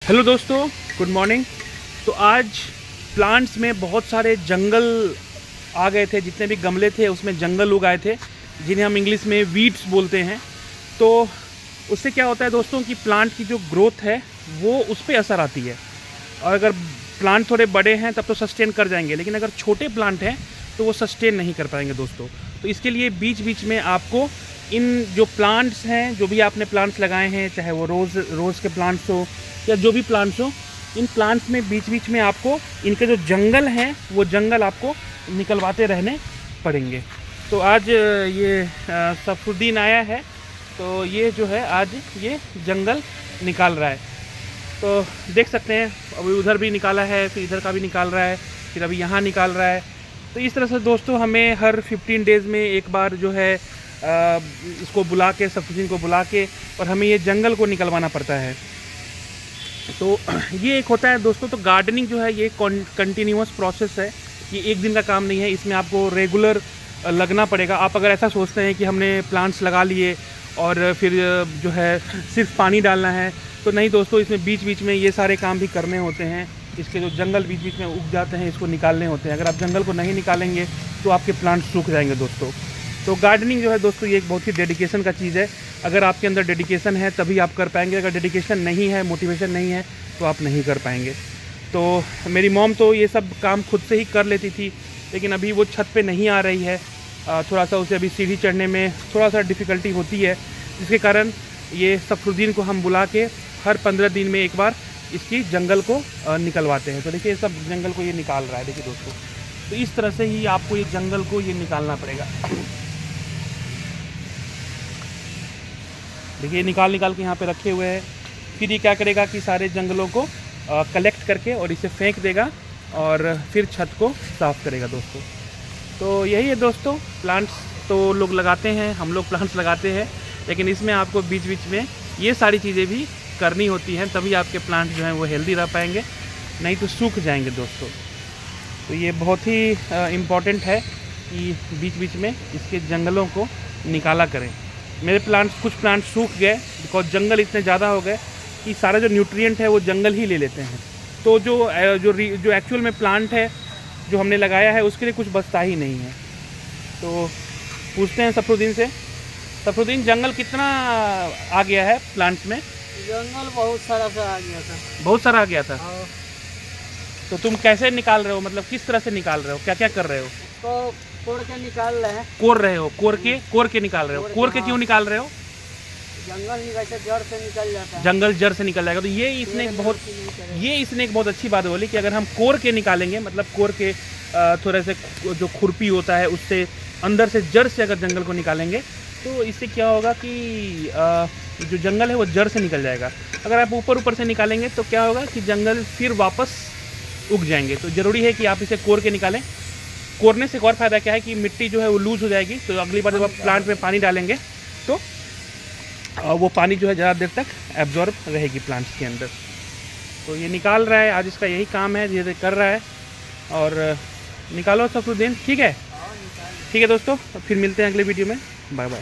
Hello दोस्तों, good morning. तो आज प्लांट्स में बहुत सारे जंगल आ गए थे। जितने भी गमले थे उसमें जंगल उग आए थे, जिन्हें हम इंग्लिश में वीड्स बोलते हैं। तो उससे क्या होता है दोस्तों कि प्लांट की जो ग्रोथ है वो उस पर असर आती है। और अगर प्लांट थोड़े बड़े हैं तब तो सस्टेन कर जाएंगे, लेकिन अगर छोटे प्लांट हैं तो वो सस्टेन नहीं कर पाएंगे दोस्तों। तो इसके लिए बीच बीच में आपको इन जो प्लांट्स हैं, जो भी आपने प्लांट्स लगाए हैं, चाहे वो रोज़ के प्लांट्स हो या जो भी प्लांट्स हो, इन प्लांट्स में बीच बीच में आपको इनके जो जंगल हैं वो जंगल आपको निकलवाते रहने पड़ेंगे। तो आज ये सफरुद्दीन आया है, तो ये जो है आज ये जंगल निकाल रहा है। तो देख सकते हैं अभी उधर भी निकाला है, फिर इधर का भी निकाल रहा है, फिर अभी यहाँ निकाल रहा है। तो इस तरह से दोस्तों हमें हर 15 डेज़ में एक बार जो है इसको बुला के, सफरुद्दीन को बुला के, और हमें ये जंगल को निकलवाना पड़ता है। तो ये एक होता है दोस्तों। तो गार्डनिंग जो है ये कंटिन्यूअस प्रोसेस है, ये एक दिन का काम नहीं है। इसमें आपको रेगुलर लगना पड़ेगा। आप अगर ऐसा सोचते हैं कि हमने प्लांट्स लगा लिए और फिर जो है सिर्फ पानी डालना है, तो नहीं दोस्तों, इसमें बीच बीच में ये सारे काम भी करने होते हैं। इसके जो जंगल बीच बीच में उग जाते हैं, इसको निकालने होते हैं। अगर आप जंगल को नहीं निकालेंगे तो आपके प्लांट्स सूख जाएंगे दोस्तों। तो गार्डनिंग जो है दोस्तों ये एक बहुत ही डेडिकेशन का चीज़ है। अगर आपके अंदर डेडिकेशन है तभी आप कर पाएंगे। अगर डेडिकेशन नहीं है, मोटिवेशन नहीं है, तो आप नहीं कर पाएंगे। तो मेरी मॉम तो ये सब काम खुद से ही कर लेती थी, लेकिन अभी वो छत पे नहीं आ रही है। थोड़ा सा उसे अभी सीढ़ी चढ़ने में थोड़ा सा डिफ़िकल्टी होती है, जिसके कारण ये सफरुद्दीन को हम बुला के हर 15 दिन में एक बार इसकी जंगल को निकलवाते हैं। तो देखिए सब जंगल को ये निकाल रहा है, देखिए दोस्तों। तो इस तरह से ही आपको ये जंगल को ये निकालना पड़ेगा। देखिए निकाल के यहाँ पे रखे हुए हैं। फिर ये क्या करेगा कि सारे जंगलों को कलेक्ट करके और इसे फेंक देगा और फिर छत को साफ़ करेगा दोस्तों। तो यही है दोस्तों, प्लांट्स तो लोग लगाते हैं, हम लोग प्लांट्स लगाते हैं, लेकिन इसमें आपको बीच बीच में ये सारी चीज़ें भी करनी होती हैं, तभी आपके प्लांट्स जो हैं वो हेल्दी रह पाएंगे, नहीं तो सूख जाएंगे दोस्तों। तो ये बहुत ही इम्पॉर्टेंट है कि बीच बीच में इसके जंगलों को निकाला करें। मेरे प्लांट्स, कुछ प्लांट्स सूख गए बिकॉज जंगल इतने ज़्यादा हो गए कि सारा जो न्यूट्रिएंट है वो जंगल ही ले लेते हैं। तो जो एक्चुअल में प्लांट है जो हमने लगाया है उसके लिए कुछ बचता ही नहीं है। तो पूछते हैं सफरुद्दीन से। सफरुद्दीन, जंगल कितना आ गया है प्लांट्स में? जंगल बहुत सारा सा आ गया था। बहुत सारा आ गया था। तो तुम कैसे निकाल रहे हो, मतलब किस तरह से निकाल रहे हो, क्या क्या कर रहे हो? तो कोड़ के निकाल रहे हैं। कोर रहे हो? कोर के निकाल रहे हो? कोर के क्यों निकाल रहे हो? जंगल वैसे जड़ से निकल जाता है। जंगल जड़ से निकल जाएगा। तो ये इसने एक बहुत अच्छी बात बोली कि अगर हम कोर के निकालेंगे, मतलब कोर के थोड़े से जो खुरपी होता है उससे अंदर से जड़ से अगर जंगल को निकालेंगे तो इससे क्या होगा कि जो जंगल है वो जड़ से निकल जाएगा। अगर आप ऊपर से निकालेंगे तो क्या होगा कि जंगल फिर वापस उग जाएंगे। तो ज़रूरी है कि आप इसे कोर के निकालें। कोरने से एक और फ़ायदा क्या है कि मिट्टी जो है वो लूज़ हो जाएगी। तो अगली बार जब आप प्लांट में पानी डालेंगे तो वो पानी जो है ज़्यादा देर तक एब्जॉर्ब रहेगी प्लांट्स के अंदर। तो ये निकाल रहा है, आज इसका यही काम है, धीरे धीरे कर रहा है। और निकालो सफरुद्दीन, ठीक है? ठीक है दोस्तों, फिर मिलते हैं अगले वीडियो में। Bye bye.